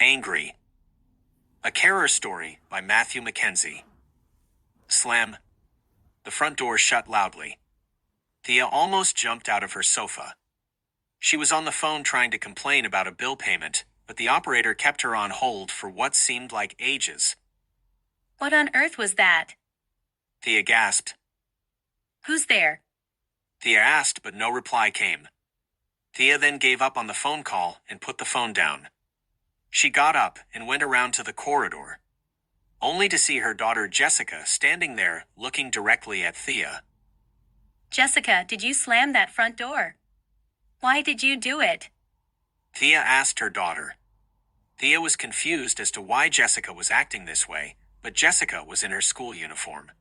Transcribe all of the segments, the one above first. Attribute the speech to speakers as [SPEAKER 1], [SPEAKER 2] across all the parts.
[SPEAKER 1] angry. A Terror Story by Matthew McKenzie. Slam. The front door shut loudly. Thea almost jumped out of her sofa. She was on the phone trying to complain about a bill payment, but the operator kept her on hold for what seemed like ages.
[SPEAKER 2] What on earth was that?
[SPEAKER 1] Thea gasped.
[SPEAKER 2] Who's there?
[SPEAKER 1] Thea asked, but no reply came. Thea then gave up on the phone call and put the phone down. She got up and went around to the corridor, only to see her daughter Jessica standing there looking directly at Thea.
[SPEAKER 2] Jessica, did you slam that front door? Why did you do it?
[SPEAKER 1] Thea asked her daughter. Thea was confused as to why Jessica was acting this way, but Jessica was in her school uniform.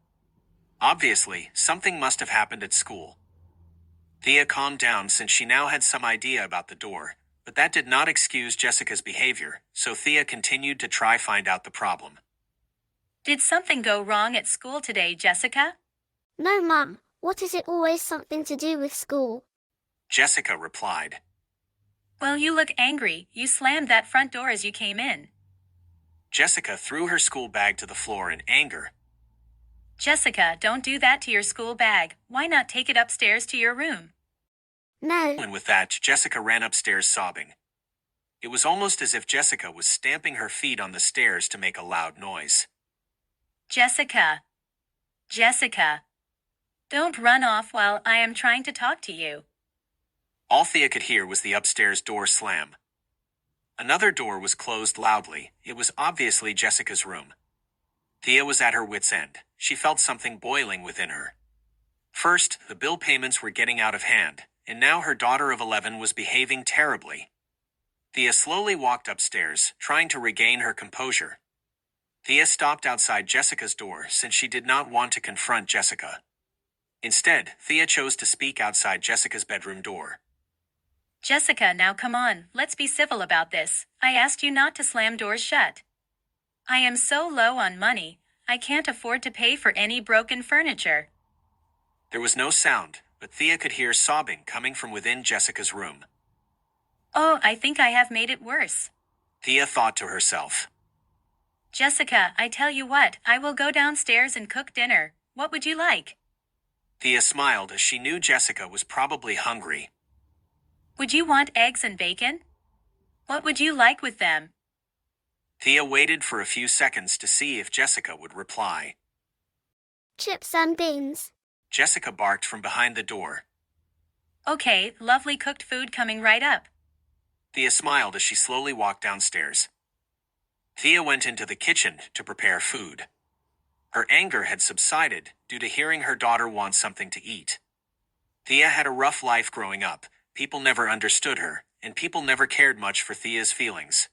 [SPEAKER 1] Obviously, something must have happened at school. Thea calmed down since she now had some idea about the door, but that did not excuse Jessica's behavior, so Thea continued to try find out the problem.
[SPEAKER 2] Did something go wrong at school today, Jessica?
[SPEAKER 3] No, Mum. What is it always something to do with school?
[SPEAKER 1] Jessica replied.
[SPEAKER 2] Well, you look angry. You slammed that front door as you came in.
[SPEAKER 1] Jessica threw her school bag to the floor in anger.
[SPEAKER 2] Jessica, don't do that to your school bag. Why not take it upstairs to your room?
[SPEAKER 3] No.
[SPEAKER 1] And with that, Jessica ran upstairs sobbing. It was almost as if Jessica was stamping her feet on the stairs to make a loud noise.
[SPEAKER 2] Jessica. Jessica. Don't run off while I am trying to talk to you.
[SPEAKER 1] All Thea could hear was the upstairs door slam. Another door was closed loudly. It was obviously Jessica's room. Thea was at her wit's end. She felt something boiling within her. First, the bill payments were getting out of hand, and now her daughter of 11 was behaving terribly. Thea slowly walked upstairs, trying to regain her composure. Thea stopped outside Jessica's door since she did not want to confront Jessica. Instead, Thea chose to speak outside Jessica's bedroom door.
[SPEAKER 2] Jessica, now come on, let's be civil about this. I asked you not to slam doors shut. I am so low on money, I can't afford to pay for any broken furniture.
[SPEAKER 1] There was no sound, but Thea could hear sobbing coming from within Jessica's room.
[SPEAKER 2] Oh, I think I have made it worse.
[SPEAKER 1] Thea thought to herself.
[SPEAKER 2] Jessica, I tell you what, I will go downstairs and cook dinner. What would you like?
[SPEAKER 1] Thea smiled as she knew Jessica was probably hungry.
[SPEAKER 2] Would you want eggs and bacon? What would you like with them?
[SPEAKER 1] Thea waited for a few seconds to see if Jessica would reply.
[SPEAKER 3] Chips and beans.
[SPEAKER 1] Jessica barked from behind the door.
[SPEAKER 2] Okay, lovely cooked food coming right up.
[SPEAKER 1] Thea smiled as she slowly walked downstairs. Thea went into the kitchen to prepare food. Her anger had subsided due to hearing her daughter want something to eat. Thea had a rough life growing up. People never understood her, and people never cared much for Thea's feelings.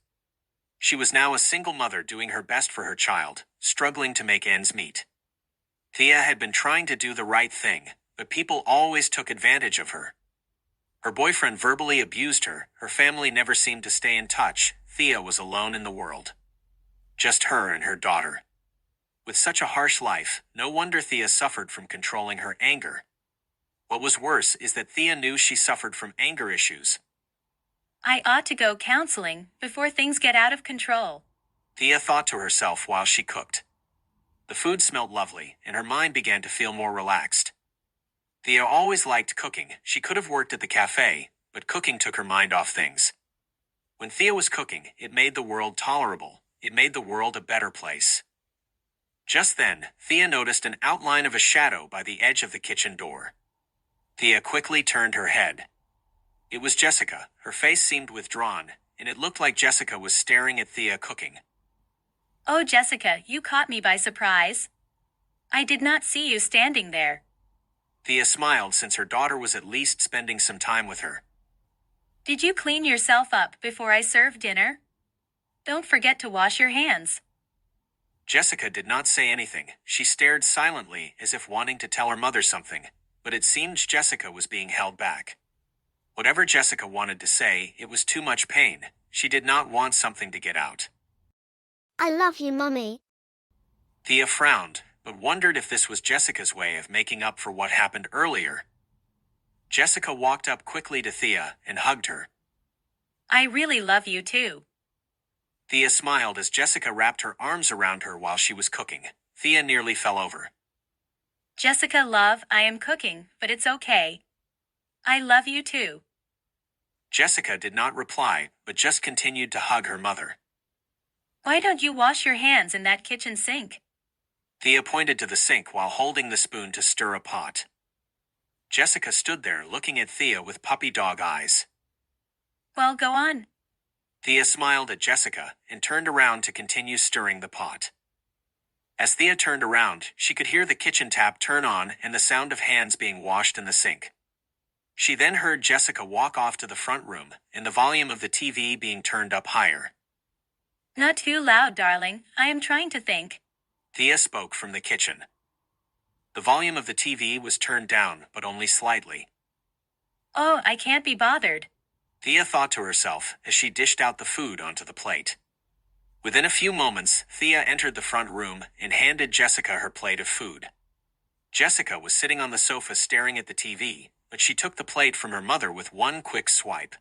[SPEAKER 1] She was now a single mother doing her best for her child, struggling to make ends meet. Thea had been trying to do the right thing, but people always took advantage of her. Her boyfriend verbally abused her, her family never seemed to stay in touch. Thea was alone in the world. Just her and her daughter. With such a harsh life, no wonder Thea suffered from controlling her anger. What was worse is that Thea knew she suffered from anger issues.
[SPEAKER 2] I ought to go counseling before things get out of control.
[SPEAKER 1] Thea thought to herself while she cooked. The food smelled lovely, and her mind began to feel more relaxed. Thea always liked cooking. She could have worked at the cafe, but cooking took her mind off things. When Thea was cooking, it made the world tolerable. It made the world a better place. Just then, Thea noticed an outline of a shadow by the edge of the kitchen door. Thea quickly turned her head. It was Jessica. Her face seemed withdrawn, and it looked like Jessica was staring at Thea cooking.
[SPEAKER 2] Oh, Jessica, you caught me by surprise. I did not see you standing there.
[SPEAKER 1] Thea smiled since her daughter was at least spending some time with her.
[SPEAKER 2] Did you clean yourself up before I serve dinner? Don't forget to wash your hands.
[SPEAKER 1] Jessica did not say anything. She stared silently as if wanting to tell her mother something, but it seemed Jessica was being held back. Whatever Jessica wanted to say, it was too much pain. She did not want something to get out.
[SPEAKER 3] I love you, Mummy.
[SPEAKER 1] Thea frowned, but wondered if this was Jessica's way of making up for what happened earlier. Jessica walked up quickly to Thea and hugged her.
[SPEAKER 2] I really love you too.
[SPEAKER 1] Thea smiled as Jessica wrapped her arms around her while she was cooking. Thea nearly fell over.
[SPEAKER 2] Jessica, love, I am cooking, but it's okay. I love you too.
[SPEAKER 1] Jessica did not reply, but just continued to hug her mother.
[SPEAKER 2] Why don't you wash your hands in that kitchen sink?
[SPEAKER 1] Thea pointed to the sink while holding the spoon to stir a pot. Jessica stood there looking at Thea with puppy dog eyes.
[SPEAKER 2] Well, go on.
[SPEAKER 1] Thea smiled at Jessica and turned around to continue stirring the pot. As Thea turned around, she could hear the kitchen tap turn on and the sound of hands being washed in the sink. She then heard Jessica walk off to the front room and the volume of the TV being turned up higher.
[SPEAKER 2] Not too loud, darling. I am trying to think.
[SPEAKER 1] Thea spoke from the kitchen. The volume of the TV was turned down, but only slightly.
[SPEAKER 2] Oh, I can't be bothered.
[SPEAKER 1] Thea thought to herself as she dished out the food onto the plate. Within a few moments, Thea entered the front room and handed Jessica her plate of food. Jessica was sitting on the sofa staring at the TV, but she took the plate from her mother with one quick swipe.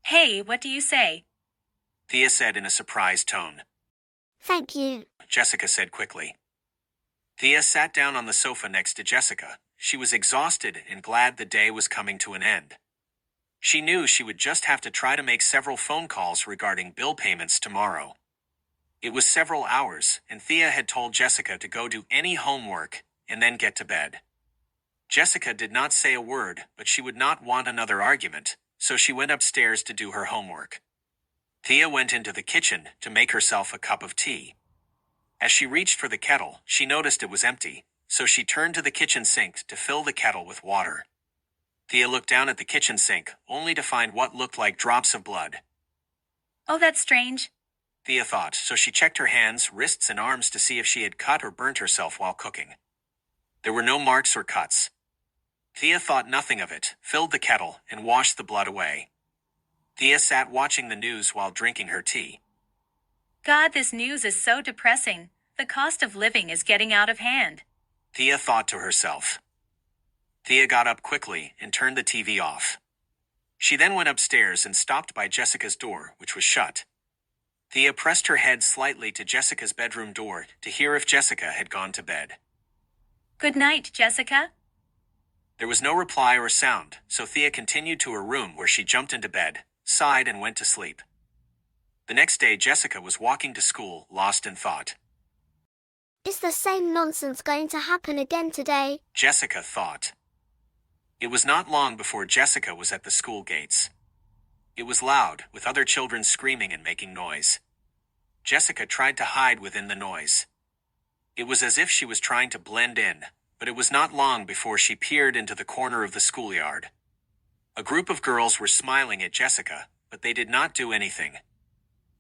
[SPEAKER 2] Hey, what do you say?
[SPEAKER 1] Thea said in a surprised tone.
[SPEAKER 3] Thank you.
[SPEAKER 1] Jessica said quickly. Thea sat down on the sofa next to Jessica. She was exhausted and glad the day was coming to an end. She knew she would just have to try to make several phone calls regarding bill payments tomorrow. It was several hours, and Thea had told Jessica to go do any homework and then get to bed. Jessica did not say a word, but she would not want another argument, so she went upstairs to do her homework. Thea went into the kitchen to make herself a cup of tea. As she reached for the kettle, she noticed it was empty, so she turned to the kitchen sink to fill the kettle with water. Thea looked down at the kitchen sink, only to find what looked like drops of blood.
[SPEAKER 2] Oh, that's strange.
[SPEAKER 1] Thea thought, so she checked her hands, wrists, and arms to see if she had cut or burnt herself while cooking. There were no marks or cuts. Thea thought nothing of it, filled the kettle, and washed the blood away. Thea sat watching the news while drinking her tea.
[SPEAKER 2] God, this news is so depressing. The cost of living is getting out of hand.
[SPEAKER 1] Thea thought to herself. Thea got up quickly and turned the TV off. She then went upstairs and stopped by Jessica's door, which was shut. Thea pressed her head slightly to Jessica's bedroom door to hear if Jessica had gone to bed.
[SPEAKER 2] Good night, Jessica.
[SPEAKER 1] There was no reply or sound, so Thea continued to her room where she jumped into bed, sighed, and went to sleep. The next day, Jessica was walking to school, lost in thought.
[SPEAKER 3] Is the same nonsense going to happen again today?
[SPEAKER 1] Jessica thought. It was not long before Jessica was at the school gates. It was loud, with other children screaming and making noise. Jessica tried to hide within the noise. It was as if she was trying to blend in, but it was not long before she peered into the corner of the schoolyard. A group of girls were smiling at Jessica, but they did not do anything.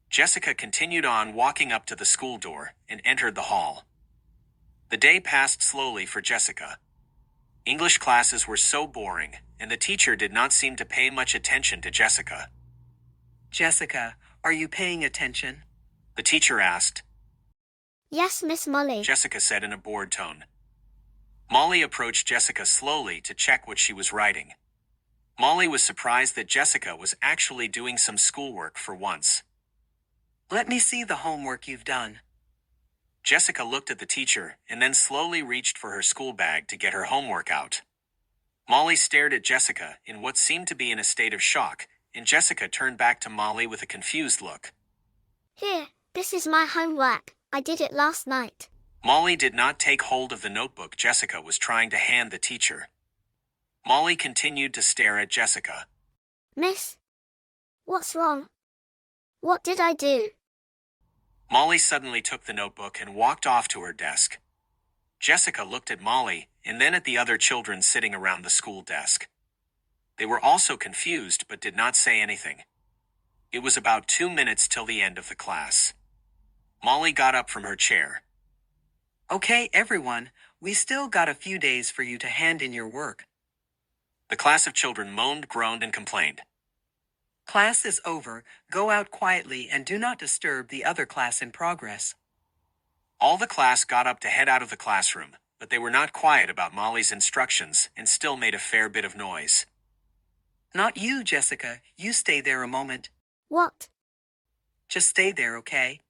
[SPEAKER 1] Jessica continued on walking up to the school door and entered the hall. The day passed slowly for Jessica. English classes were so boring, and the teacher did not seem to pay much attention to Jessica.
[SPEAKER 4] Jessica, are you paying attention?
[SPEAKER 1] The teacher asked.
[SPEAKER 3] Yes, Miss Molly.
[SPEAKER 1] Jessica said in a bored tone. Molly approached Jessica slowly to check what she was writing. Molly was surprised that Jessica was actually doing some schoolwork for once.
[SPEAKER 4] Let me see the homework you've done.
[SPEAKER 1] Jessica looked at the teacher and then slowly reached for her school bag to get her homework out. Molly stared at Jessica in what seemed to be in a state of shock, and Jessica turned back to Molly with a confused look.
[SPEAKER 3] Here, this is my homework. I did it last night.
[SPEAKER 1] Molly did not take hold of the notebook Jessica was trying to hand the teacher. Molly continued to stare at Jessica.
[SPEAKER 3] Miss? What's wrong? What did I do?
[SPEAKER 1] Molly suddenly took the notebook and walked off to her desk. Jessica looked at Molly and then at the other children sitting around the school desk. They were also confused but did not say anything. It was about 2 minutes till the end of the class. Molly got up from her chair.
[SPEAKER 4] Okay, everyone, we still got a few days for you to hand in your work.
[SPEAKER 1] The class of children moaned, groaned, and complained.
[SPEAKER 4] Class is over. Go out quietly and do not disturb the other class in progress.
[SPEAKER 1] All the class got up to head out of the classroom, but they were not quiet about Molly's instructions and still made a fair bit of noise.
[SPEAKER 4] Not you, Jessica. You stay there a moment.
[SPEAKER 3] What?
[SPEAKER 4] Just stay there, okay?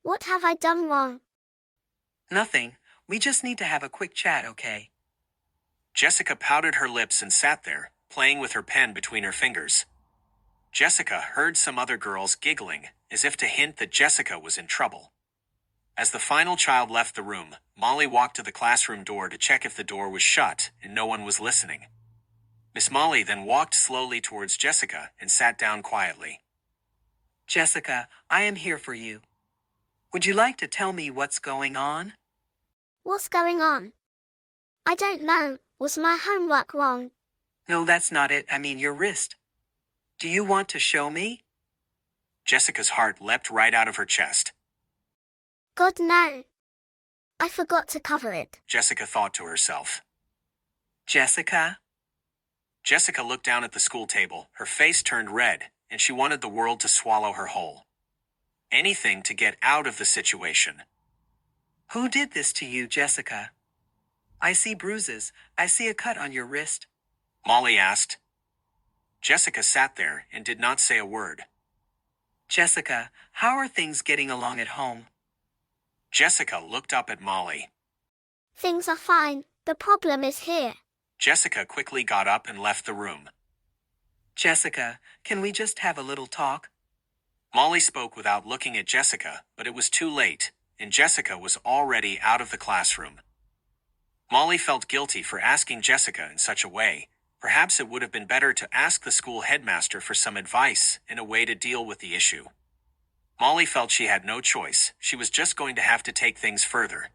[SPEAKER 3] What have I done wrong?
[SPEAKER 4] Nothing. We just need to have a quick chat, okay?
[SPEAKER 1] Jessica pouted her lips and sat there, playing with her pen between her fingers. Jessica heard some other girls giggling, as if to hint that Jessica was in trouble. As the final child left the room, Molly walked to the classroom door to check if the door was shut and no one was listening. Miss Molly then walked slowly towards Jessica and sat down quietly.
[SPEAKER 4] Jessica, I am here for you. Would you like to tell me what's going on?
[SPEAKER 3] What's going on? I don't know. Was my homework wrong?
[SPEAKER 4] No, that's not it. I mean your wrist. Do you want to show me?
[SPEAKER 1] Jessica's heart leapt right out of her chest.
[SPEAKER 3] God, no. I forgot to cover it.
[SPEAKER 1] Jessica thought to herself.
[SPEAKER 4] Jessica?
[SPEAKER 1] Jessica looked down at the school table, her face turned red, and she wanted the world to swallow her whole. Anything to get out of the situation.
[SPEAKER 4] Who did this to you, Jessica? I see bruises. I see a cut on your wrist.
[SPEAKER 1] Molly asked. Jessica sat there and did not say a word.
[SPEAKER 4] Jessica, how are things getting along at home?
[SPEAKER 1] Jessica looked up at Molly.
[SPEAKER 3] Things are fine. The problem is here.
[SPEAKER 1] Jessica quickly got up and left the room.
[SPEAKER 4] Jessica, can we just have a little talk?
[SPEAKER 1] Molly spoke without looking at Jessica, but it was too late, and Jessica was already out of the classroom. Molly felt guilty for asking Jessica in such a way. Perhaps it would have been better to ask the school headmaster for some advice and a way to deal with the issue. Molly felt she had no choice. She was just going to have to take things further.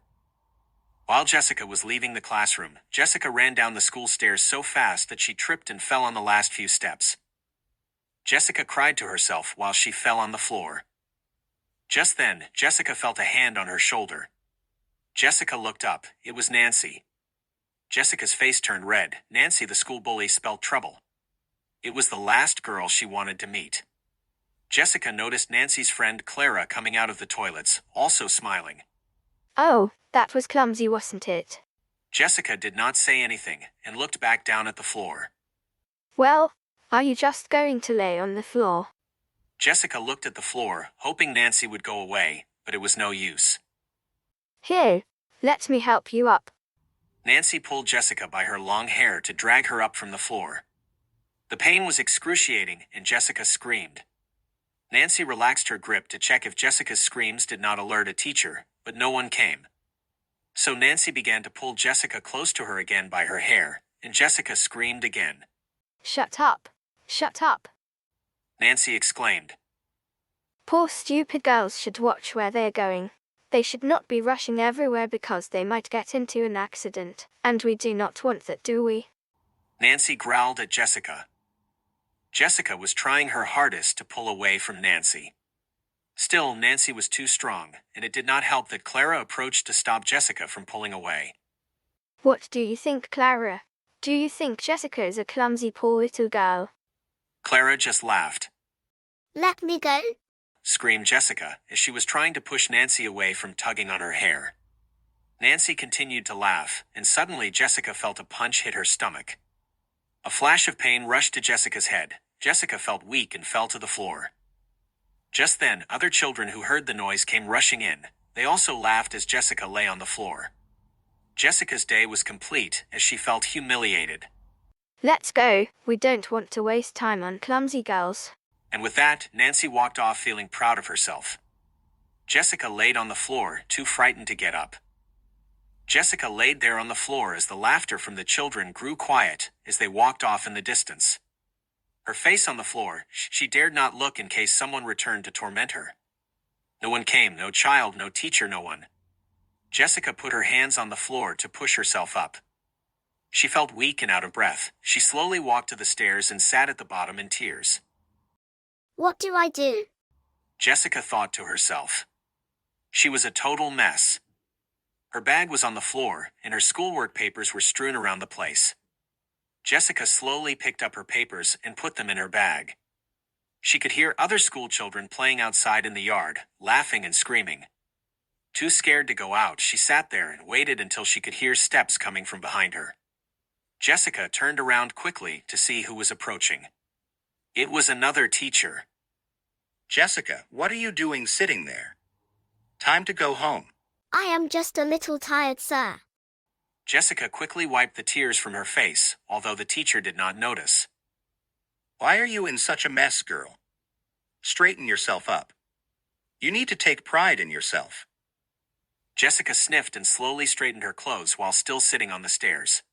[SPEAKER 1] While Jessica was leaving the classroom, Jessica ran down the school stairs so fast that she tripped and fell on the last few steps. Jessica cried to herself while she fell on the floor. Just then, Jessica felt a hand on her shoulder. Jessica looked up. It was Nancy. Jessica's face turned red. Nancy, the school bully, spelled trouble. It was the last girl she wanted to meet. Jessica noticed Nancy's friend Clara coming out of the toilets, also smiling.
[SPEAKER 5] Oh, that was clumsy, wasn't it?
[SPEAKER 1] Jessica did not say anything and looked back down at the floor.
[SPEAKER 5] Well, are you just going to lay on the floor?
[SPEAKER 1] Jessica looked at the floor, hoping Nancy would go away, but it was no use.
[SPEAKER 5] Here, let me help you up.
[SPEAKER 1] Nancy pulled Jessica by her long hair to drag her up from the floor. The pain was excruciating, and Jessica screamed. Nancy relaxed her grip to check if Jessica's screams did not alert a teacher, but no one came. So Nancy began to pull Jessica close to her again by her hair, and Jessica screamed again.
[SPEAKER 5] Shut up. Shut up.
[SPEAKER 1] Nancy exclaimed.
[SPEAKER 5] Poor stupid girls should watch where they're going. They should not be rushing everywhere because they might get into an accident, and we do not want that, do we?
[SPEAKER 1] Nancy growled at Jessica. Jessica was trying her hardest to pull away from Nancy. Still, Nancy was too strong, and it did not help that Clara approached to stop Jessica from pulling away.
[SPEAKER 5] What do you think, Clara? Do you think Jessica is a clumsy poor little girl?
[SPEAKER 1] Clara just laughed.
[SPEAKER 3] Let me go.
[SPEAKER 1] Screamed Jessica as she was trying to push Nancy away from tugging on her hair. Nancy continued to laugh, and suddenly Jessica felt a punch hit her stomach. A flash of pain rushed to Jessica's head. Jessica felt weak and fell to the floor. Just then, other children who heard the noise came rushing in. They also laughed as Jessica lay on the floor. Jessica's day was complete as she felt humiliated.
[SPEAKER 5] Let's go. We don't want to waste time on clumsy girls.
[SPEAKER 1] And with that, Nancy walked off feeling proud of herself. Jessica laid on the floor, too frightened to get up. Jessica laid there on the floor as the laughter from the children grew quiet as they walked off in the distance. Her face on the floor, she dared not look in case someone returned to torment her. No one came, no child, no teacher, no one. Jessica put her hands on the floor to push herself up. She felt weak and out of breath. She slowly walked to the stairs and sat at the bottom in tears.
[SPEAKER 3] What do I do?
[SPEAKER 1] Jessica thought to herself. She was a total mess. Her bag was on the floor, and her schoolwork papers were strewn around the place. Jessica slowly picked up her papers and put them in her bag. She could hear other school children playing outside in the yard, laughing and screaming. Too scared to go out, she sat there and waited until she could hear steps coming from behind her. Jessica turned around quickly to see who was approaching. It was another teacher.
[SPEAKER 6] Jessica, what are you doing sitting there? Time to go home.
[SPEAKER 3] I am just a little tired, sir.
[SPEAKER 1] Jessica quickly wiped the tears from her face, although the teacher did not notice.
[SPEAKER 6] Why are you in such a mess, girl? Straighten yourself up. You need to take pride in yourself.
[SPEAKER 1] Jessica sniffed and slowly straightened her clothes while still sitting on the stairs.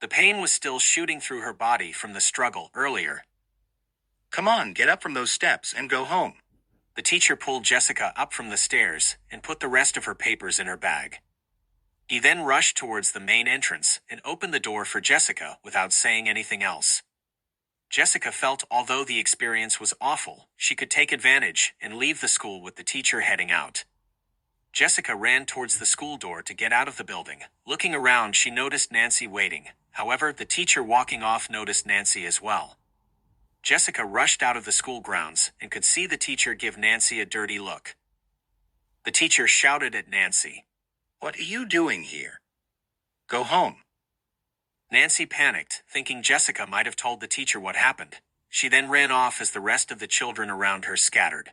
[SPEAKER 1] The pain was still shooting through her body from the struggle earlier.
[SPEAKER 6] Come on, get up from those steps and go home.
[SPEAKER 1] The teacher pulled Jessica up from the stairs and put the rest of her papers in her bag. He then rushed towards the main entrance and opened the door for Jessica without saying anything else. Jessica felt although the experience was awful, she could take advantage and leave the school with the teacher heading out. Jessica ran towards the school door to get out of the building. Looking around, she noticed Nancy waiting. However, the teacher walking off noticed Nancy as well. Jessica rushed out of the school grounds and could see the teacher give Nancy a dirty look. The teacher shouted at Nancy,
[SPEAKER 6] What are you doing here? Go home.
[SPEAKER 1] Nancy panicked, thinking Jessica might have told the teacher what happened. She then ran off as the rest of the children around her scattered.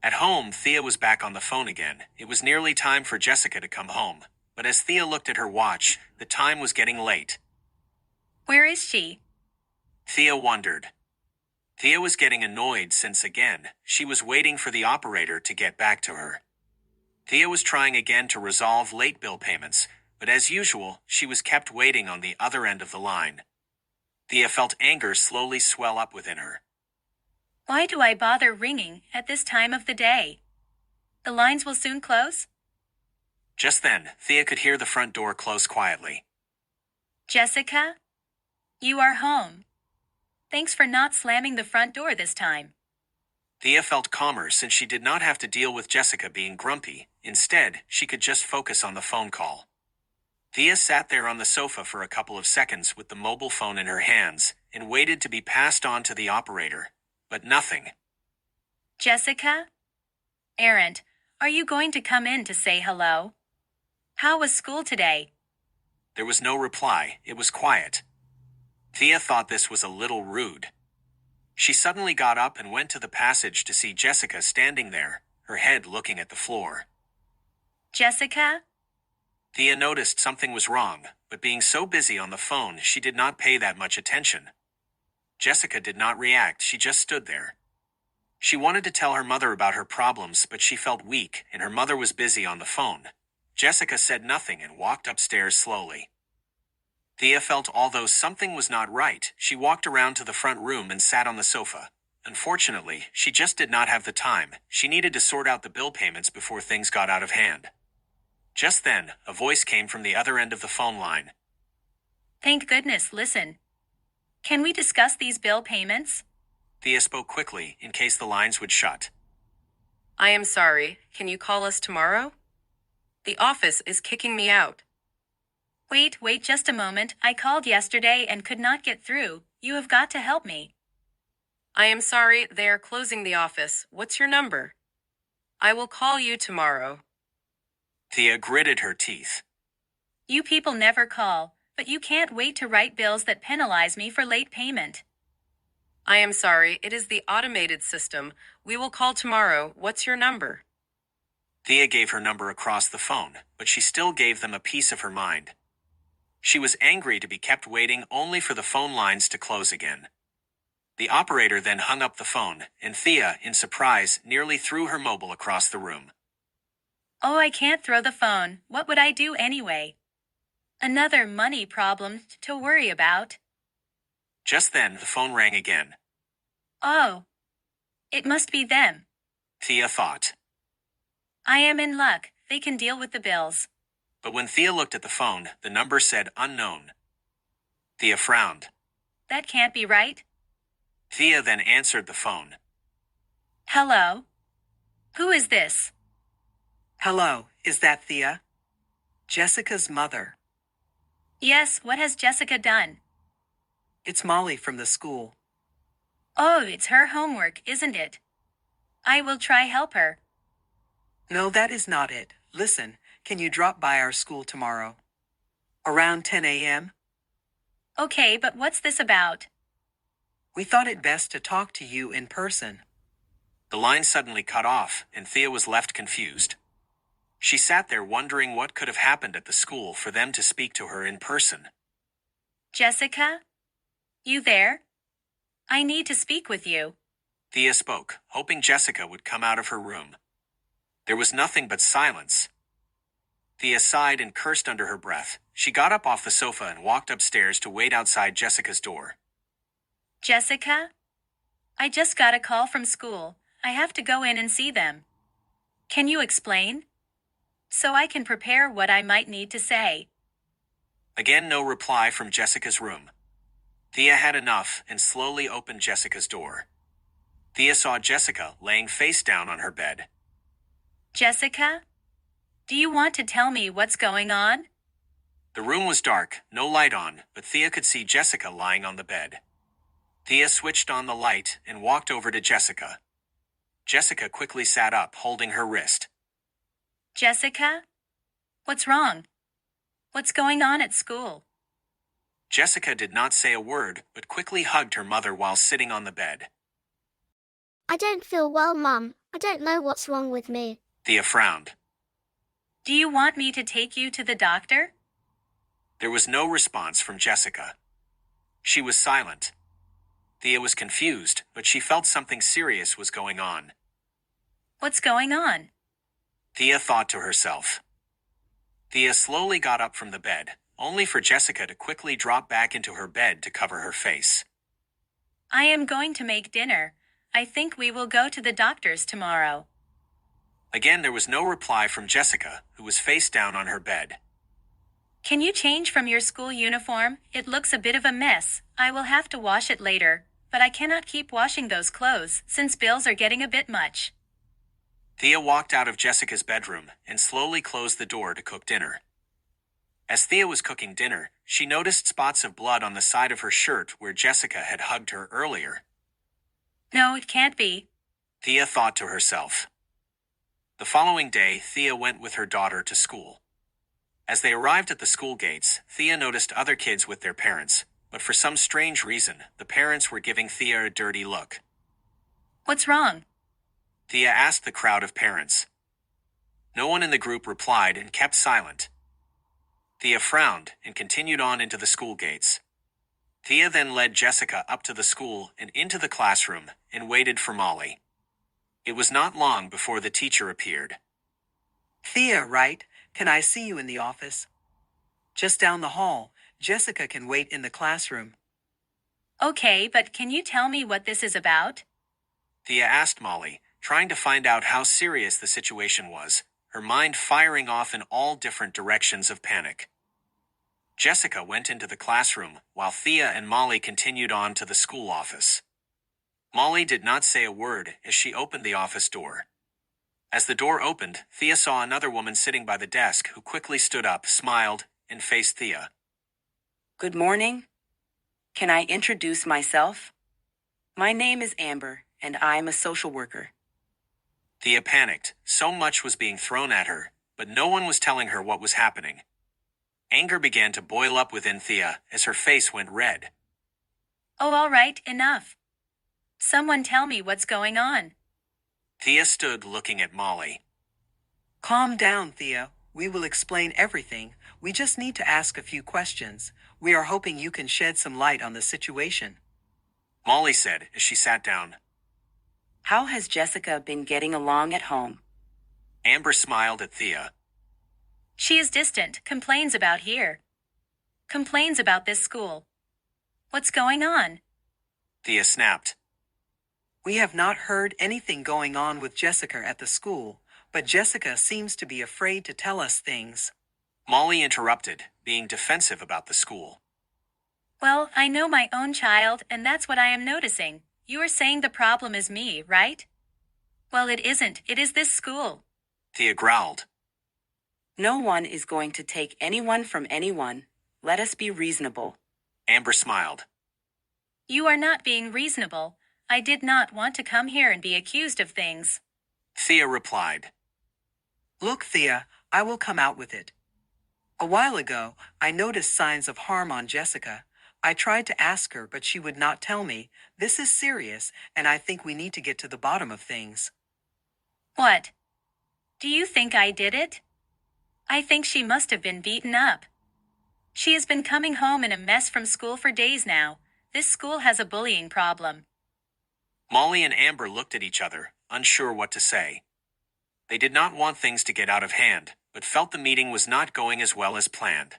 [SPEAKER 1] At home, Thea was back on the phone again. It was nearly time for Jessica to come home, but as Thea looked at her watch, the time was getting late.
[SPEAKER 2] Where is she?
[SPEAKER 1] Thea wondered. Thea was getting annoyed since again, she was waiting for the operator to get back to her. Thea was trying again to resolve late bill payments, but as usual, she was kept waiting on the other end of the line. Thea felt anger slowly swell up within her.
[SPEAKER 2] Why do I bother ringing at this time of the day? The lines will soon close?
[SPEAKER 1] Just then, Thea could hear the front door close quietly.
[SPEAKER 2] Jessica? You are home. Thanks for not slamming the front door this time.
[SPEAKER 1] Thea felt calmer since she did not have to deal with Jessica being grumpy. Instead, she could just focus on the phone call. Thea sat there on the sofa for a couple of seconds with the mobile phone in her hands and waited to be passed on to the operator, but nothing.
[SPEAKER 2] Jessica? Errant, are you going to come in to say hello? How was school today?
[SPEAKER 1] There was no reply. It was quiet. Thea thought this was a little rude. She suddenly got up and went to the passage to see Jessica standing there, her head looking at the floor.
[SPEAKER 2] Jessica?
[SPEAKER 1] Thea noticed something was wrong, but being so busy on the phone, she did not pay that much attention. Jessica did not react, she just stood there. She wanted to tell her mother about her problems, but she felt weak, and her mother was busy on the phone. Jessica said nothing and walked upstairs slowly. Thea felt although something was not right, she walked around to the front room and sat on the sofa. Unfortunately, she just did not have the time. She needed to sort out the bill payments before things got out of hand. Just then, a voice came from the other end of the phone line.
[SPEAKER 2] Thank goodness, listen. Can we discuss these bill payments?
[SPEAKER 1] Thea spoke quickly, in case the lines would shut.
[SPEAKER 7] I am sorry. Can you call us tomorrow? The office is kicking me out.
[SPEAKER 2] Wait just a moment. I called yesterday and could not get through. You have got to help me.
[SPEAKER 7] I am sorry, they are closing the office. What's your number? I will call you tomorrow.
[SPEAKER 1] Thea gritted her teeth.
[SPEAKER 2] You people never call, but you can't wait to write bills that penalize me for late payment.
[SPEAKER 7] I am sorry, it is the automated system. We will call tomorrow. What's your number?
[SPEAKER 1] Thea gave her number across the phone, but she still gave them a piece of her mind. She was angry to be kept waiting only for the phone lines to close again. The operator then hung up the phone, and Thea, in surprise, nearly threw her mobile across the room.
[SPEAKER 2] Oh, I can't throw the phone. What would I do anyway? Another money problem to worry about.
[SPEAKER 1] Just then, the phone rang again.
[SPEAKER 2] Oh. It must be them.
[SPEAKER 1] Thea thought.
[SPEAKER 2] I am in luck. They can deal with the bills.
[SPEAKER 1] But when Thea looked at the phone, the number said unknown. Thea frowned.
[SPEAKER 2] That can't be right.
[SPEAKER 1] Thea then answered the phone.
[SPEAKER 2] Hello? Who is this?
[SPEAKER 4] Hello, is that Thea? Jessica's mother.
[SPEAKER 2] Yes, what has Jessica done?
[SPEAKER 4] It's Molly from the school.
[SPEAKER 2] Oh, it's her homework, isn't it? I will try help her.
[SPEAKER 4] No, that is not it. Listen, can you drop by our school tomorrow? Around 10 a.m.?
[SPEAKER 2] Okay, but what's this about?
[SPEAKER 4] We thought it best to talk to you in person.
[SPEAKER 1] The line suddenly cut off, and Thea was left confused. She sat there wondering what could have happened at the school for them to speak to her in person.
[SPEAKER 2] Jessica? You there? I need to speak with you.
[SPEAKER 1] Thea spoke, hoping Jessica would come out of her room. There was nothing but silence. Thea sighed and cursed under her breath. She got up off the sofa and walked upstairs to wait outside Jessica's door.
[SPEAKER 2] Jessica? I just got a call from school. I have to go in and see them. Can you explain? So I can prepare what I might need to say.
[SPEAKER 1] Again, no reply from Jessica's room. Thea had enough and slowly opened Jessica's door. Thea saw Jessica laying face down on her bed.
[SPEAKER 2] Jessica? Do you want to tell me what's going on?
[SPEAKER 1] The room was dark, no light on, but Thea could see Jessica lying on the bed. Thea switched on the light and walked over to Jessica. Jessica quickly sat up, holding her wrist.
[SPEAKER 2] Jessica? What's wrong? What's going on at school?
[SPEAKER 1] Jessica did not say a word, but quickly hugged her mother while sitting on the bed.
[SPEAKER 3] I don't feel well, Mum. I don't know what's wrong with me.
[SPEAKER 1] Thea frowned.
[SPEAKER 2] Do you want me to take you to the doctor?
[SPEAKER 1] There was no response from Jessica. She was silent. Thea was confused, but she felt something serious was going on.
[SPEAKER 2] What's going on?
[SPEAKER 1] Thea thought to herself. Thea slowly got up from the bed, only for Jessica to quickly drop back into her bed to cover her face.
[SPEAKER 2] I am going to make dinner. I think we will go to the doctor's tomorrow.
[SPEAKER 1] Again, there was no reply from Jessica, who was face down on her bed.
[SPEAKER 2] Can you change from your school uniform? It looks a bit of a mess. I will have to wash it later, but I cannot keep washing those clothes since bills are getting a bit much.
[SPEAKER 1] Thea walked out of Jessica's bedroom and slowly closed the door to cook dinner. As Thea was cooking dinner, she noticed spots of blood on the side of her shirt where Jessica had hugged her earlier.
[SPEAKER 2] No, it can't be.
[SPEAKER 1] Thea thought to herself. The following day, Thea went with her daughter to school. As they arrived at the school gates, Thea noticed other kids with their parents, but for some strange reason, the parents were giving Thea a dirty look.
[SPEAKER 2] What's wrong?
[SPEAKER 1] Thea asked the crowd of parents. No one in the group replied and kept silent. Thea frowned and continued on into the school gates. Thea then led Jessica up to the school and into the classroom and waited for Molly. It was not long before the teacher appeared.
[SPEAKER 4] Thea, right? Can I see you in the office? Just down the hall. Jessica can wait in the classroom.
[SPEAKER 2] Okay, but can you tell me what this is about?
[SPEAKER 1] Thea asked Molly, trying to find out how serious the situation was, her mind firing off in all different directions of panic. Jessica went into the classroom, while Thea and Molly continued on to the school office. Molly did not say a word as she opened the office door. As the door opened, Thea saw another woman sitting by the desk who quickly stood up, smiled, and faced Thea.
[SPEAKER 8] Good morning. Can I introduce myself? My name is Amber, and I'm a social worker.
[SPEAKER 1] Thea panicked. So much was being thrown at her, but no one was telling her what was happening. Anger began to boil up within Thea as her face went red.
[SPEAKER 2] Oh, all right, enough. Someone tell me what's going on.
[SPEAKER 1] Thea stood looking at Molly.
[SPEAKER 4] Calm down, Thea. We will explain everything. We just need to ask a few questions. We are hoping you can shed some light on the situation.
[SPEAKER 1] Molly said as she sat down.
[SPEAKER 8] How has Jessica been getting along at home?
[SPEAKER 1] Amber smiled at Thea.
[SPEAKER 2] She is distant, complains about here. Complains about this school. What's going on?
[SPEAKER 1] Thea snapped.
[SPEAKER 4] We have not heard anything going on with Jessica at the school, but Jessica seems to be afraid to tell us things.
[SPEAKER 1] Molly interrupted, being defensive about the school.
[SPEAKER 2] Well, I know my own child, and that's what I am noticing. You are saying the problem is me, right? Well, it isn't. It is this school.
[SPEAKER 1] Thea growled.
[SPEAKER 8] No one is going to take anyone from anyone. Let us be reasonable.
[SPEAKER 1] Amber smiled.
[SPEAKER 2] You are not being reasonable. I did not want to come here and be accused of things.
[SPEAKER 1] Thea replied.
[SPEAKER 4] Look, Thea, I will come out with it. A while ago, I noticed signs of harm on Jessica, I tried to ask her, but she would not tell me. This is serious, and I think we need to get to the bottom of things.
[SPEAKER 2] What? Do you think I did it? I think she must have been beaten up. She has been coming home in a mess from school for days now. This school has a bullying problem.
[SPEAKER 1] Molly and Amber looked at each other, unsure what to say. They did not want things to get out of hand, but felt the meeting was not going as well as planned.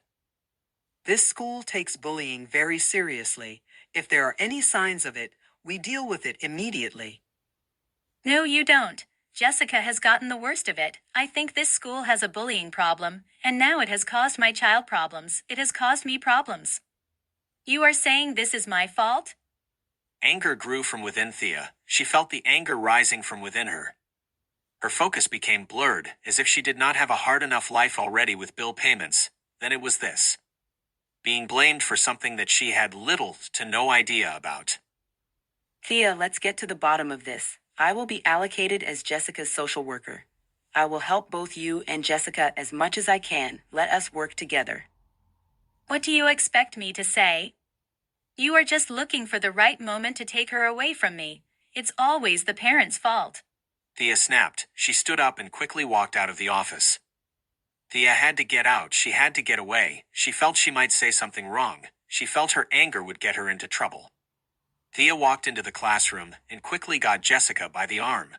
[SPEAKER 4] This school takes bullying very seriously. If there are any signs of it, we deal with it immediately.
[SPEAKER 2] No, you don't. Jessica has gotten the worst of it. I think this school has a bullying problem, and now it has caused my child problems. It has caused me problems. You are saying this is my fault?
[SPEAKER 1] Anger grew from within Thea. She felt the anger rising from within her. Her focus became blurred, as if she did not have a hard enough life already with bill payments. Then it was this. Being blamed for something that she had little to no idea about.
[SPEAKER 8] Thea, let's get to the bottom of this. I will be allocated as Jessica's social worker. I will help both you and Jessica as much as I can. Let us work together.
[SPEAKER 2] What do you expect me to say? You are just looking for the right moment to take her away from me. It's always the parents' fault.
[SPEAKER 1] Thea snapped. She stood up and quickly walked out of the office. Thea had to get out. She had to get away. She felt she might say something wrong. She felt her anger would get her into trouble. Thea walked into the classroom and quickly got Jessica by the arm.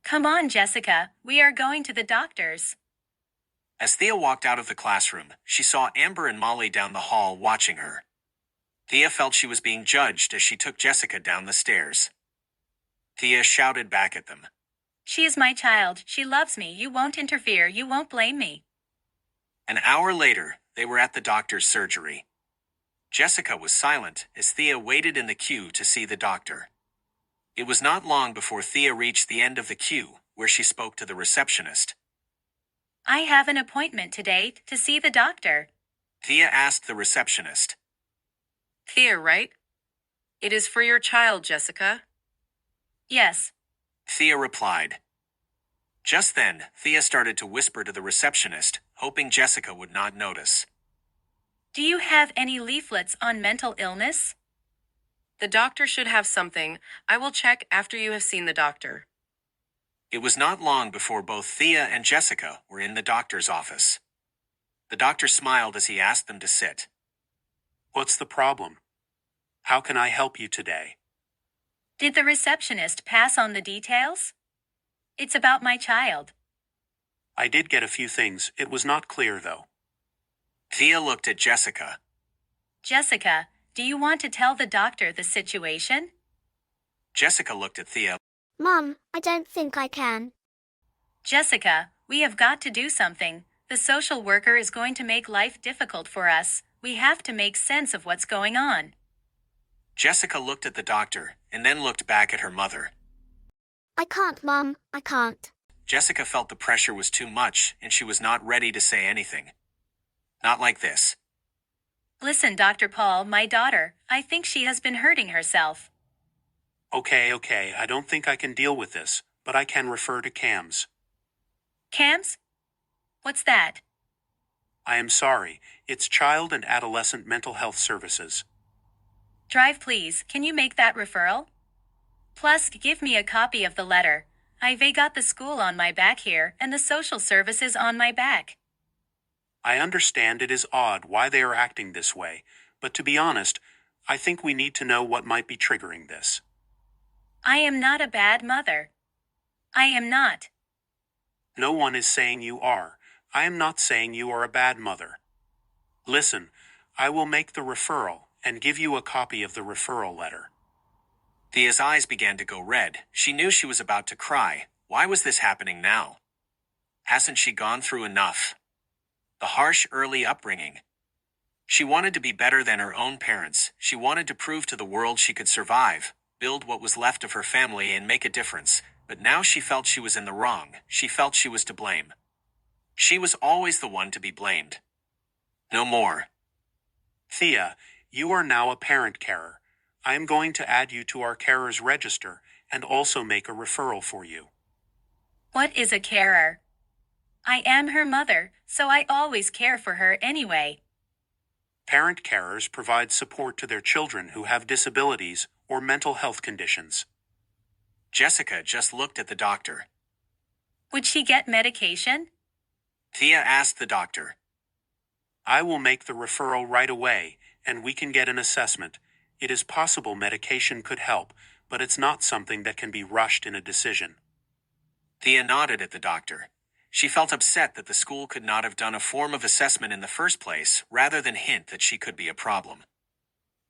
[SPEAKER 2] Come on, Jessica. We are going to the doctor's.
[SPEAKER 1] As Thea walked out of the classroom, she saw Amber and Molly down the hall watching her. Thea felt she was being judged as she took Jessica down the stairs. Thea shouted back at them.
[SPEAKER 2] She is my child. She loves me. You won't interfere. You won't blame me.
[SPEAKER 1] An hour later, they were at the doctor's surgery. Jessica was silent as Thea waited in the queue to see the doctor. It was not long before Thea reached the end of the queue, where she spoke to the receptionist.
[SPEAKER 2] I have an appointment today to see the doctor.
[SPEAKER 1] Thea asked the receptionist.
[SPEAKER 7] Thea, right? It is for your child, Jessica.
[SPEAKER 2] Yes.
[SPEAKER 1] Thea replied. Just then, Thea started to whisper to the receptionist, hoping Jessica would not notice.
[SPEAKER 2] Do you have any leaflets on mental illness?
[SPEAKER 7] The doctor should have something. I will check after you have seen the doctor.
[SPEAKER 1] It was not long before both Thea and Jessica were in the doctor's office. The doctor smiled as he asked them to sit.
[SPEAKER 9] What's the problem? How can I help you today?
[SPEAKER 2] Did the receptionist pass on the details? It's about my child.
[SPEAKER 9] I did get a few things. It was not clear, though.
[SPEAKER 1] Thea looked at Jessica.
[SPEAKER 2] Jessica, do you want to tell the doctor the situation?
[SPEAKER 1] Jessica looked at Thea.
[SPEAKER 3] Mom, I don't think I can.
[SPEAKER 2] Jessica, we have got to do something. The social worker is going to make life difficult for us. We have to make sense of what's going on.
[SPEAKER 1] Jessica looked at the doctor and then looked back at her mother.
[SPEAKER 3] I can't, Mom, I can't.
[SPEAKER 1] Jessica felt the pressure was too much and she was not ready to say anything. Not like this.
[SPEAKER 2] Listen, Dr. Paul, my daughter, I think she has been hurting herself.
[SPEAKER 9] Okay, I don't think I can deal with this, but I can refer to CAMS.
[SPEAKER 2] CAMS? What's that?
[SPEAKER 9] I am sorry. It's Child and Adolescent Mental Health Services.
[SPEAKER 2] Drive, please. Can you make that referral? Plus, give me a copy of the letter. I've got the school on my back here and the social services on my back.
[SPEAKER 9] I understand it is odd why they are acting this way, but to be honest, I think we need to know what might be triggering this.
[SPEAKER 2] I am not a bad mother. I am not.
[SPEAKER 9] No one is saying you are. I am not saying you are a bad mother. Listen, I will make the referral and give you a copy of the referral letter.
[SPEAKER 1] Thea's eyes began to go red. She knew she was about to cry. Why was this happening now? Hasn't she gone through enough? The harsh early upbringing. She wanted to be better than her own parents. She wanted to prove to the world she could survive, build what was left of her family and make a difference. But now she felt she was in the wrong. She felt she was to blame. She was always the one to be blamed. No more.
[SPEAKER 9] Thea, you are now a parent carer. I am going to add you to our carers register and also make a referral for you.
[SPEAKER 2] What is a carer? I am her mother, so I always care for her anyway.
[SPEAKER 9] Parent carers provide support to their children who have disabilities or mental health conditions.
[SPEAKER 1] Jessica just looked at the doctor.
[SPEAKER 2] Would she get medication?
[SPEAKER 1] Thea asked the doctor.
[SPEAKER 9] I will make the referral right away, and we can get an assessment. It is possible medication could help, but it's not something that can be rushed in a decision.
[SPEAKER 1] Thea nodded at the doctor. She felt upset that the school could not have done a form of assessment in the first place, rather than hint that she could be a problem.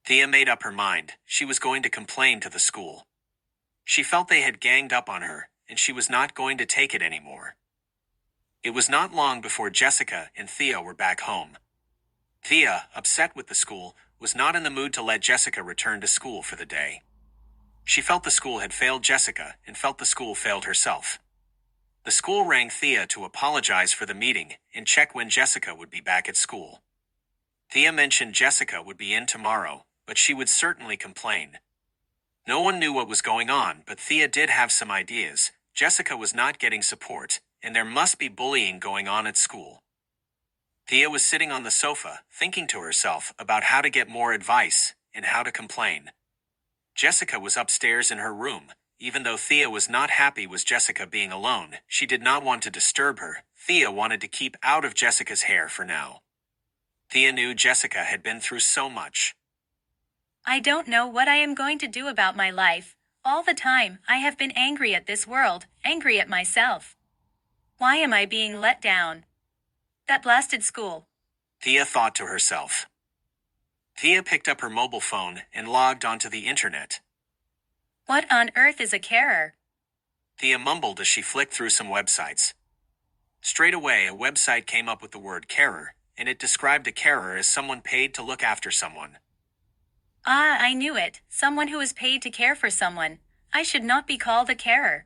[SPEAKER 1] Thea made up her mind. She was going to complain to the school. She felt they had ganged up on her, and she was not going to take it anymore. It was not long before Jessica and Thea were back home. Thea, upset with the school, was not in the mood to let Jessica return to school for the day. She felt the school had failed Jessica and felt the school failed herself. The school rang Thea to apologize for the meeting and check when Jessica would be back at school. Thea mentioned Jessica would be in tomorrow, but she would certainly complain. No one knew what was going on, but Thea did have some ideas. Jessica was not getting support, and there must be bullying going on at school. Thea was sitting on the sofa, thinking to herself about how to get more advice and how to complain. Jessica was upstairs in her room. Even though Thea was not happy with Jessica being alone, she did not want to disturb her. Thea wanted to keep out of Jessica's hair for now. Thea knew Jessica had been through so much.
[SPEAKER 2] I don't know what I am going to do about my life. All the time, I have been angry at this world, angry at myself. Why am I being let down? That blasted school.
[SPEAKER 1] Thea thought to herself. Thea picked up her mobile phone and logged onto the internet.
[SPEAKER 2] What on earth is a carer?
[SPEAKER 1] Thea mumbled as she flicked through some websites. Straight away, a website came up with the word carer, and it described a carer as someone paid to look after someone.
[SPEAKER 2] Ah, I knew it. Someone who is paid to care for someone. I should not be called a carer.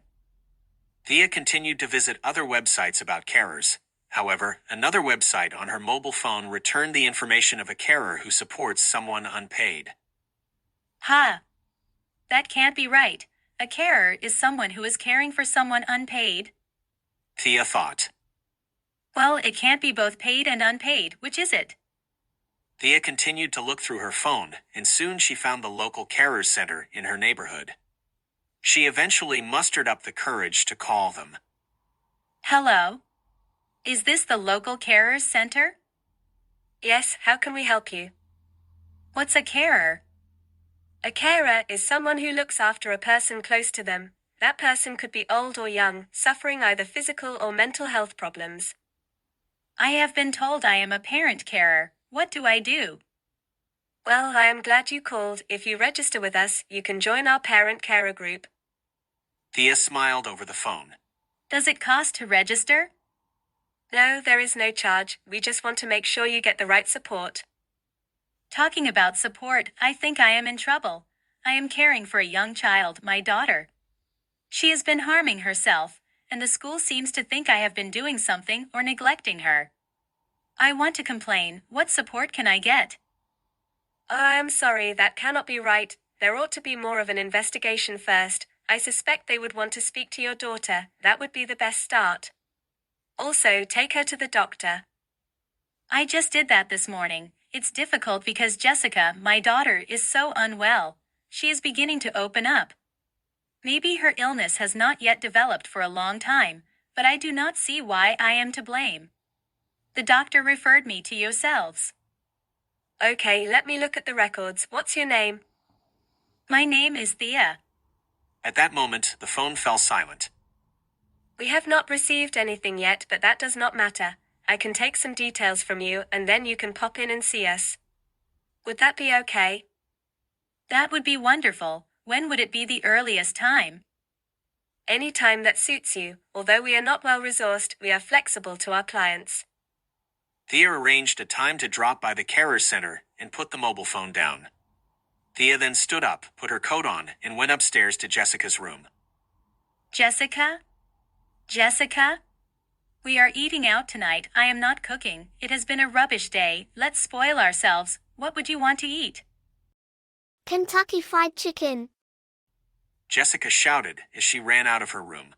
[SPEAKER 1] Thea continued to visit other websites about carers. However, another website on her mobile phone returned the information of a carer who supports someone unpaid.
[SPEAKER 2] Ha! That can't be right. A carer is someone who is caring for someone unpaid.
[SPEAKER 1] Thea thought.
[SPEAKER 2] Well, it can't be both paid and unpaid. Which is it?
[SPEAKER 1] Thea continued to look through her phone, and soon she found the local carers center in her neighborhood. She eventually mustered up the courage to call them.
[SPEAKER 2] Hello? Is this the local carers center?
[SPEAKER 10] Yes, how can we help you?
[SPEAKER 2] What's a carer?
[SPEAKER 10] A carer is someone who looks after a person close to them. That person could be old or young, suffering either physical or mental health problems.
[SPEAKER 2] I have been told I am a parent carer. What do I do?
[SPEAKER 10] Well, I am glad you called. If you register with us, you can join our parent carer group.
[SPEAKER 1] Thea smiled over the phone.
[SPEAKER 2] Does it cost to register?
[SPEAKER 10] No, there is no charge. We just want to make sure you get the right support.
[SPEAKER 2] Talking about support, I think I am in trouble. I am caring for a young child, my daughter. She has been harming herself, and the school seems to think I have been doing something or neglecting her. I want to complain. What support can I get?
[SPEAKER 10] I am sorry, that cannot be right. There ought to be more of an investigation first. I suspect they would want to speak to your daughter. That would be the best start. Also, take her to the doctor.
[SPEAKER 2] I just did that this morning. It's difficult because Jessica, my daughter, is so unwell. She is beginning to open up. Maybe her illness has not yet developed for a long time, but I do not see why I am to blame. The doctor referred me to yourselves.
[SPEAKER 10] Okay, let me look at the records. What's your name?
[SPEAKER 2] My name is Thea.
[SPEAKER 1] At that moment, the phone fell silent.
[SPEAKER 10] We have not received anything yet, but that does not matter. I can take some details from you, and then you can pop in and see us. Would that be okay?
[SPEAKER 2] That would be wonderful. When would it be the earliest time?
[SPEAKER 10] Any time that suits you. Although we are not well-resourced, we are flexible to our clients.
[SPEAKER 1] Thea arranged a time to drop by the carer center and put the mobile phone down. Thea then stood up, put her coat on, and went upstairs to Jessica's room.
[SPEAKER 2] Jessica? Jessica? We are eating out tonight. I am not cooking. It has been a rubbish day. Let's spoil ourselves. What would you want to eat?
[SPEAKER 3] Kentucky Fried Chicken.
[SPEAKER 1] Jessica shouted as she ran out of her room.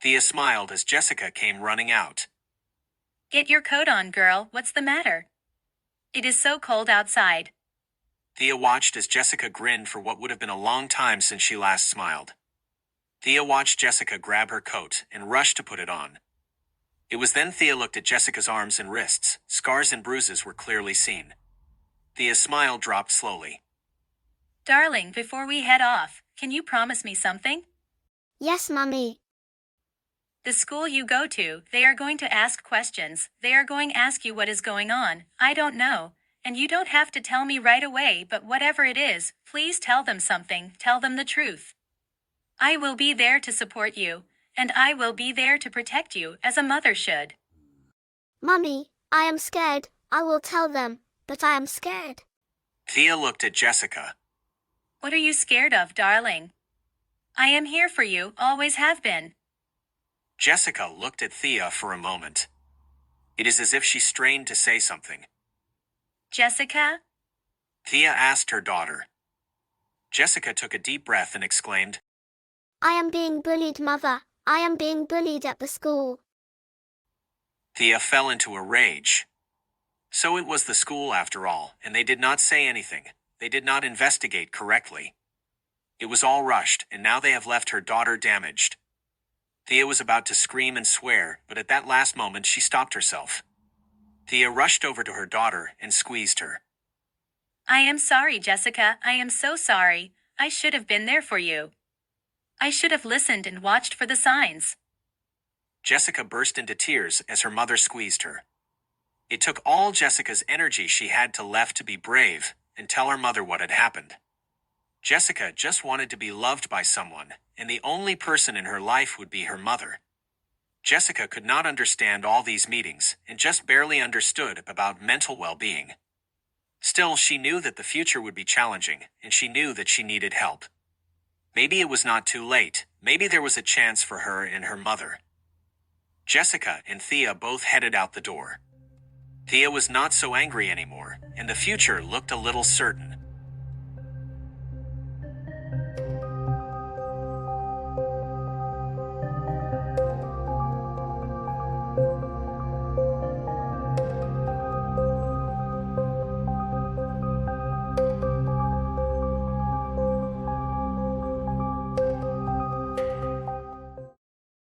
[SPEAKER 1] Thea smiled as Jessica came running out.
[SPEAKER 2] Get your coat on, girl. What's the matter? It is so cold outside.
[SPEAKER 1] Thea watched as Jessica grinned for what would have been a long time since she last smiled. Thea watched Jessica grab her coat and rush to put it on. It was then Thea looked at Jessica's arms and wrists. Scars and bruises were clearly seen. Thea's smile dropped slowly.
[SPEAKER 2] Darling, before we head off, can you promise me something?
[SPEAKER 3] Yes, Mummy.
[SPEAKER 2] The school you go to, they are going to ask questions. They are going to ask you what is going on. I don't know. And you don't have to tell me right away, but whatever it is, please tell them something. Tell them the truth. I will be there to support you, and I will be there to protect you as a mother should.
[SPEAKER 3] Mummy, I am scared. I will tell them, but I am scared.
[SPEAKER 1] Thea looked at Jessica.
[SPEAKER 2] What are you scared of, darling? I am here for you, always have been.
[SPEAKER 1] Jessica looked at Thea for a moment. It is as if she strained to say something.
[SPEAKER 2] Jessica?
[SPEAKER 1] Thea asked her daughter. Jessica took a deep breath and exclaimed,
[SPEAKER 3] I am being bullied, Mother. I am being bullied at the school.
[SPEAKER 1] Thea fell into a rage. So it was the school after all, and they did not say anything. They did not investigate correctly. It was all rushed, and now they have left her daughter damaged. Thea was about to scream and swear, but at that last moment she stopped herself. Thea rushed over to her daughter and squeezed her.
[SPEAKER 2] I am sorry, Jessica. I am so sorry. I should have been there for you. I should have listened and watched for the signs.
[SPEAKER 1] Jessica burst into tears as her mother squeezed her. It took all Jessica's energy she had left to be brave and tell her mother what had happened. Jessica just wanted to be loved by someone, and the only person in her life would be her mother. Jessica could not understand all these meetings and just barely understood about mental well-being. Still, she knew that the future would be challenging, and she knew that she needed help. Maybe it was not too late. Maybe there was a chance for her and her mother. Jessica and Thea both headed out the door. Thea was not so angry anymore, and the future looked a little certain.